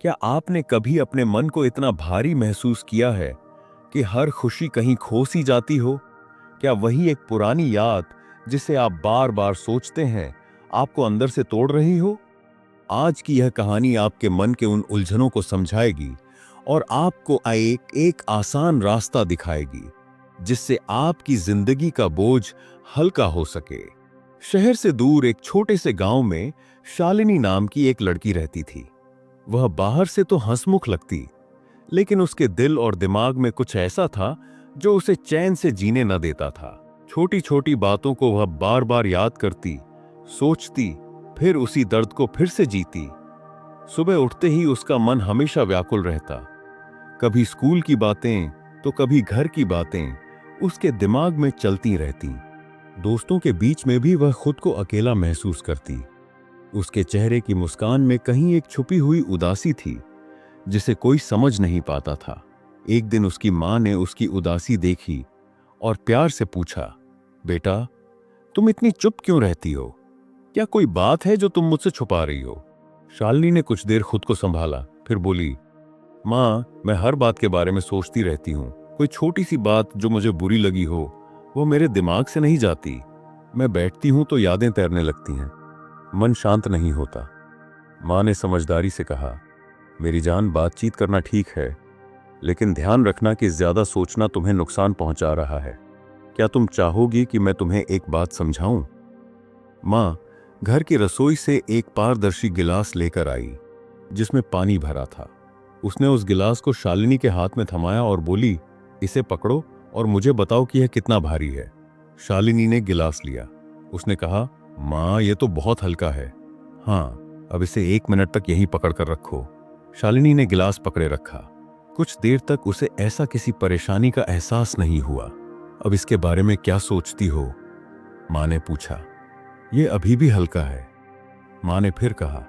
क्या आपने कभी अपने मन को इतना भारी महसूस किया है कि हर खुशी कहीं खो सी जाती हो? क्या वही एक पुरानी याद जिसे आप बार बार सोचते हैं आपको अंदर से तोड़ रही हो? आज की यह कहानी आपके मन के उन उलझनों को समझाएगी और आपको एक एक आसान रास्ता दिखाएगी जिससे आपकी जिंदगी का बोझ हल्का हो सके। शहर से दूर एक छोटे से गांव में शालिनी नाम की एक लड़की रहती थी। वह बाहर से तो हंसमुख लगती, लेकिन उसके दिल और दिमाग में कुछ ऐसा था जो उसे चैन से जीने न देता था। छोटी छोटी बातों को वह बार बार याद करती, सोचती, फिर उसी दर्द को फिर से जीती। सुबह उठते ही उसका मन हमेशा व्याकुल रहता। कभी स्कूल की बातें तो कभी घर की बातें उसके दिमाग में चलती रहती। दोस्तों के बीच में भी वह खुद को अकेला महसूस करती। उसके चेहरे की मुस्कान में कहीं एक छुपी हुई उदासी थी जिसे कोई समझ नहीं पाता था। एक दिन उसकी मां ने उसकी उदासी देखी और प्यार से पूछा, बेटा, तुम इतनी चुप क्यों रहती हो? क्या कोई बात है जो तुम मुझसे छुपा रही हो? शालिनी ने कुछ देर खुद को संभाला, फिर बोली, मां, मैं हर बात के बारे में सोचती रहती हूँ। कोई छोटी सी बात जो मुझे बुरी लगी हो वो मेरे दिमाग से नहीं जाती। मैं बैठती हूँ तो यादें तैरने लगती हैं, मन शांत नहीं होता। मां ने समझदारी से कहा, मेरी जान, बातचीत करना ठीक है, लेकिन ध्यान रखना कि ज्यादा सोचना तुम्हें नुकसान पहुंचा रहा है। क्या तुम चाहोगी कि मैं तुम्हें एक बात समझाऊं? मां घर की रसोई से एक पारदर्शी गिलास लेकर आई जिसमें पानी भरा था। उसने उस गिलास को शालिनी के हाथ में थमाया और बोली, इसे पकड़ो और मुझे बताओ कि यह कितना भारी है। शालिनी ने गिलास लिया। उसने कहा, मां, यह तो बहुत हल्का है। हाँ, अब इसे 1 मिनट तक यहीं पकड़ कर रखो। शालिनी ने गिलास पकड़े रखा। कुछ देर तक उसे ऐसा किसी परेशानी का एहसास नहीं हुआ। अब इसके बारे में क्या सोचती हो? मां ने पूछा। यह अभी भी हल्का है। मां ने फिर कहा,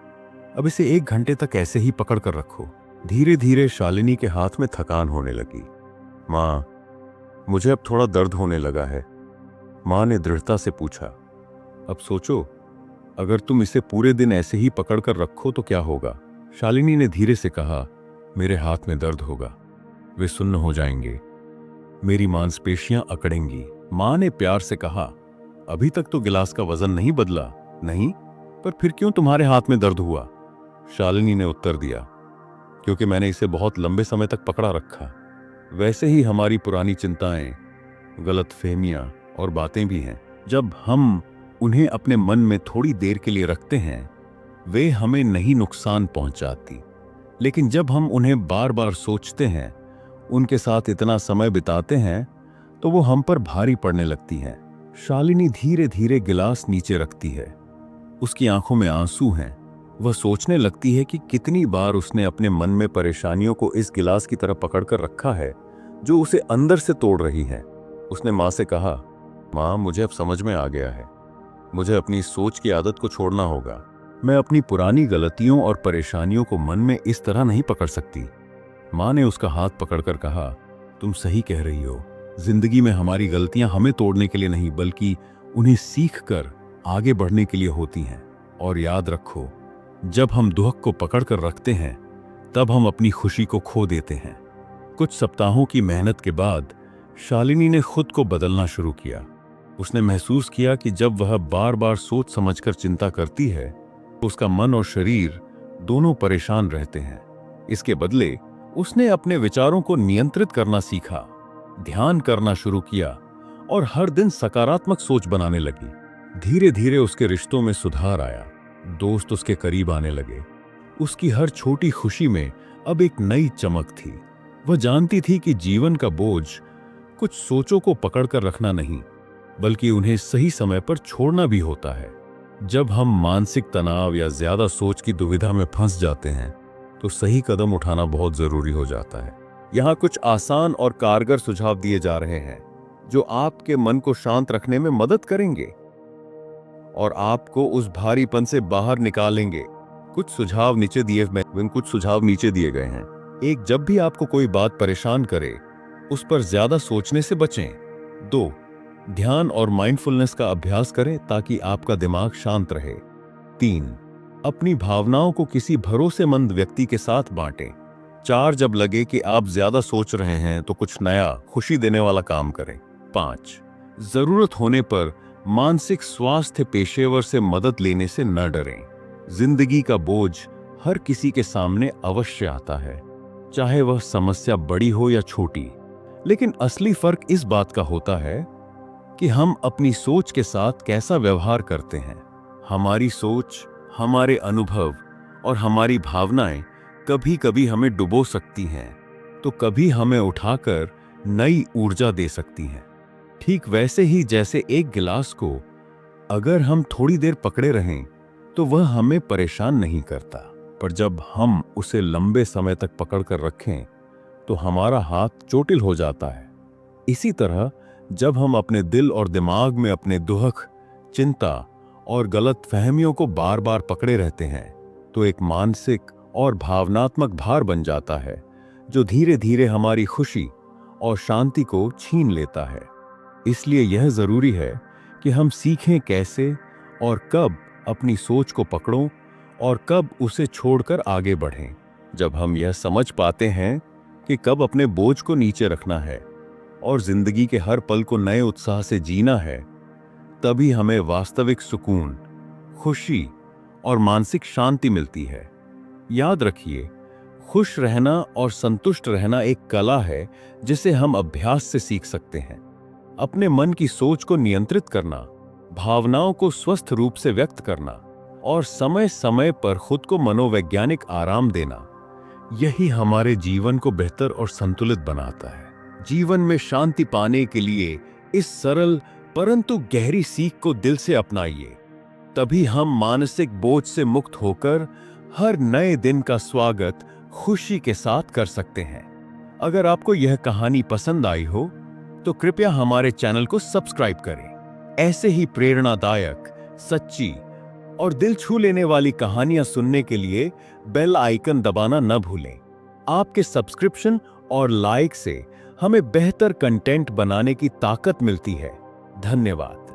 अब इसे 1 घंटे तक ऐसे ही पकड़ कर रखो। धीरे धीरे शालिनी के हाथ में थकान होने लगी। मां, मुझे अब थोड़ा दर्द होने लगा है। मां ने दृढ़ता से पूछा, अब सोचो, अगर तुम इसे पूरे दिन ऐसे ही पकड़ कर रखो तो क्या होगा? शालिनी ने धीरे से कहा, मेरे हाथ में दर्द होगा, वे सुन्न हो जाएंगे, मेरी मांसपेशियां अकड़ेंगी। मां ने प्यार से कहा, अभी तक तो गिलास का वजन नहीं बदला। नहीं, पर फिर क्यों तुम्हारे हाथ में दर्द हुआ? शालिनी ने उत्तर दिया, क्योंकि मैंने इसे बहुत लंबे समय तक पकड़ा रखा। वैसे ही हमारी पुरानी चिंताएं, गलतफहमियां और बातें भी हैं। जब हम उन्हें अपने मन में थोड़ी देर के लिए रखते हैं, वे हमें नहीं नुकसान पहुंचाती, लेकिन जब हम उन्हें बार बार सोचते हैं, उनके साथ इतना समय बिताते हैं, तो वो हम पर भारी पड़ने लगती हैं। शालिनी धीरे धीरे गिलास नीचे रखती है। उसकी आंखों में आंसू हैं। वह सोचने लगती है कि कितनी बार उसने अपने मन में परेशानियों को इस गिलास की तरह पकड़कर रखा है जो उसे अंदर से तोड़ रही है। उसने मां से कहा, मां, मुझे अब समझ में आ गया है, मुझे अपनी सोच की आदत को छोड़ना होगा। मैं अपनी पुरानी गलतियों और परेशानियों को मन में इस तरह नहीं पकड़ सकती। मां ने उसका हाथ पकड़कर कहा, तुम सही कह रही हो। जिंदगी में हमारी गलतियां हमें तोड़ने के लिए नहीं, बल्कि उन्हें सीख कर आगे बढ़ने के लिए होती हैं। और याद रखो, जब हम दुख को पकड़ कर रखते हैं, तब हम अपनी खुशी को खो देते हैं। कुछ सप्ताहों की मेहनत के बाद शालिनी ने खुद को बदलना शुरू किया। उसने महसूस किया कि जब वह बार बार सोच समझकर चिंता करती है, उसका मन और शरीर दोनों परेशान रहते हैं। इसके बदले उसने अपने विचारों को नियंत्रित करना सीखा, ध्यान करना शुरू किया और हर दिन सकारात्मक सोच बनाने लगी। धीरे धीरे उसके रिश्तों में सुधार आया। दोस्त उसके करीब आने लगे। उसकी हर छोटी खुशी में अब एक नई चमक थी। वह जानती थी कि जीवन का बोझ कुछ सोचों को पकड़कर रखना नहीं, बल्कि उन्हें सही समय पर छोड़ना भी होता है। जब हम मानसिक तनाव या ज्यादा सोच की दुविधा में फंस जाते हैं, तो सही कदम उठाना बहुत जरूरी हो जाता है। यहाँ कुछ आसान और कारगर सुझाव दिए जा रहे हैं जो आपके मन को शांत रखने में मदद करेंगे और आपको उस भारीपन से बाहर निकालेंगे। कुछ सुझाव नीचे दिए गए हैं। एक, जब भी आपको कोई बात परेशान करे, उस पर ज्यादा सोचने से बचें। 2, ध्यान और माइंडफुलनेस का अभ्यास करें ताकि आपका दिमाग शांत रहे। 3, अपनी भावनाओं को किसी भरोसेमंद व्यक्ति के साथ बांटें। 4 जब लगे कि आप ज्यादा सोच रहे हैं तो कुछ नया खुशी देने वाला काम करें। 5 जरूरत होने पर मानसिक स्वास्थ्य पेशेवर से मदद लेने से न डरें। जिंदगी का बोझ हर किसी के सामने अवश्य आता है, चाहे वह समस्या बड़ी हो या छोटी। लेकिन असली फर्क इस बात का होता है कि हम अपनी सोच के साथ कैसा व्यवहार करते हैं। हमारी सोच, हमारे अनुभव और हमारी भावनाएं कभी कभी हमें डुबो सकती हैं, तो कभी हमें उठाकर नई ऊर्जा दे सकती हैं। ठीक वैसे ही जैसे एक गिलास को अगर हम थोड़ी देर पकड़े रहें तो वह हमें परेशान नहीं करता, पर जब हम उसे लंबे समय तक पकड़कर रखें तो हमारा हाथ चोटिल हो जाता है। इसी तरह जब हम अपने दिल और दिमाग में अपने दुख, चिंता और गलत फहमियों को बार बार पकड़े रहते हैं तो एक मानसिक और भावनात्मक भार बन जाता है जो धीरे धीरे हमारी खुशी और शांति को छीन लेता है। इसलिए यह जरूरी है कि हम सीखें कैसे और कब अपनी सोच को पकड़ों और कब उसे छोड़कर आगे बढ़ें। जब हम यह समझ पाते हैं कि कब अपने बोझ को नीचे रखना है और जिंदगी के हर पल को नए उत्साह से जीना है, तभी हमें वास्तविक सुकून, खुशी और मानसिक शांति मिलती है। याद रखिए, खुश रहना और संतुष्ट रहना एक कला है जिसे हम अभ्यास से सीख सकते हैं। अपने मन की सोच को नियंत्रित करना, भावनाओं को स्वस्थ रूप से व्यक्त करना और समय समय पर खुद को मनोवैज्ञानिक आराम देना, यही हमारे जीवन को बेहतर और संतुलित बनाता है। जीवन में शांति पाने के लिए इस सरल परंतु गहरी सीख को दिल से अपनाइए, तभी हम मानसिक बोझ से मुक्त होकर हर नए दिन का स्वागत खुशी के साथ कर सकते हैं। अगर आपको यह कहानी पसंद आई हो तो कृपया हमारे चैनल को सब्सक्राइब करें। ऐसे ही प्रेरणादायक, सच्ची और दिल छू लेने वाली कहानियां सुनने के लिए बेल आइकन दबाना न भूलें। आपके सब्सक्रिप्शन और लाइक से हमें बेहतर कंटेंट बनाने की ताकत मिलती है। धन्यवाद।